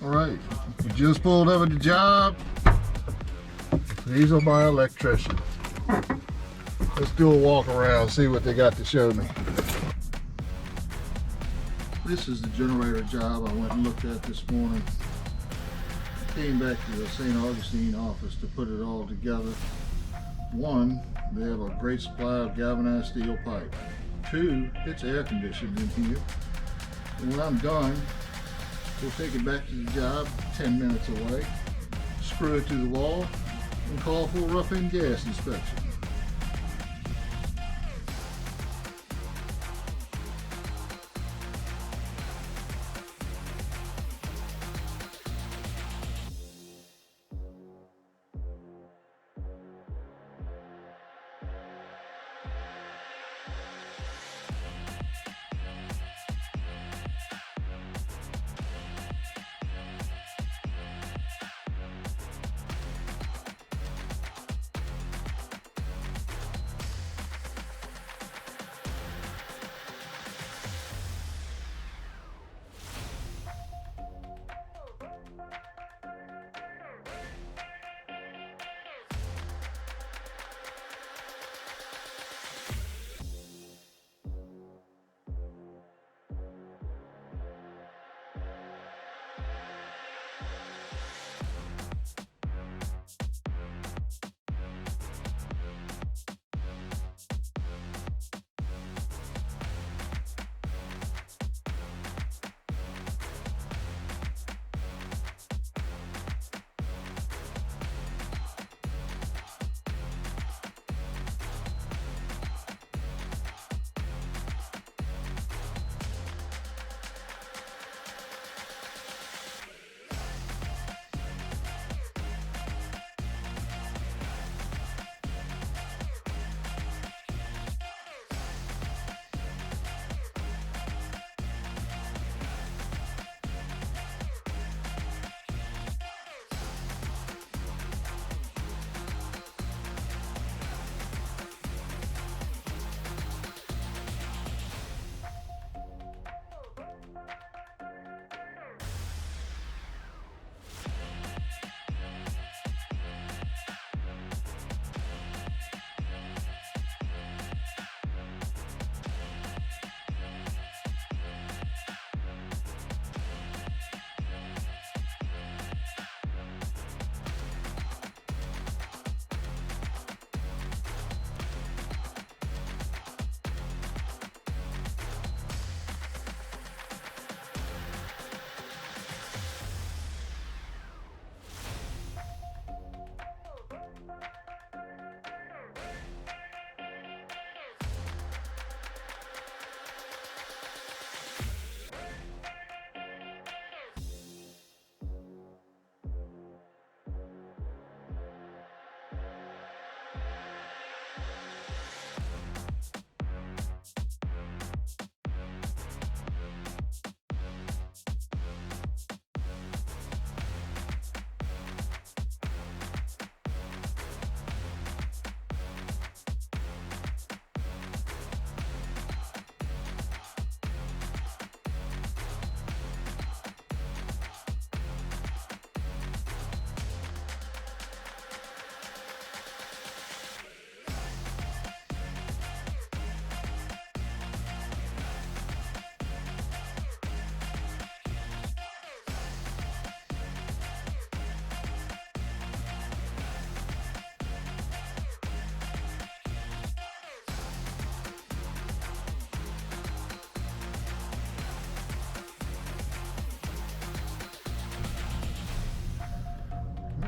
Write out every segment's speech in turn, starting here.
Alright, we just pulled up at the job. These are my electricians. Let's do a walk around, see what they got to show me. This is the generator job I went and looked at this morning. I came back to the St. Augustine office to put it all together. One, they have a great supply of galvanized steel pipe. Two, it's air conditioned in here. And when I'm done, we'll take it back to the job 10 minutes away, screw it to the wall, and call for a rough-in gas inspection.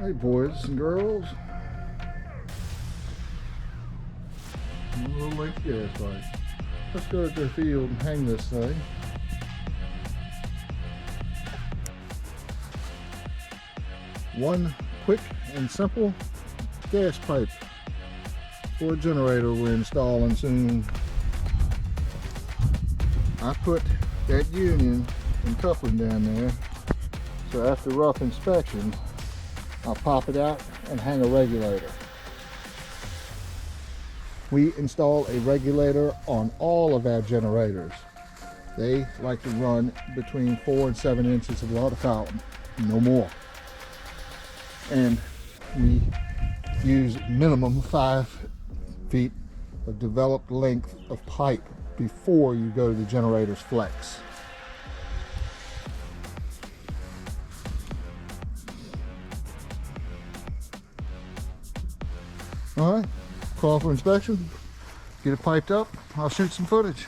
Hey boys and girls, a little late gas pipe. Let's go to the field and hang this thing. One quick and simple gas pipe for a generator we're installing soon. I put that union and coupling down there, so after rough inspection I'll pop it out and hang a regulator. We install a regulator on all of our generators. They like to run between 4 and 7 inches of water fountain. no more. And we use minimum 5 feet of developed length of pipe before you go to the generator's flex. All right, call for inspection, get it piped up, I'll shoot some footage.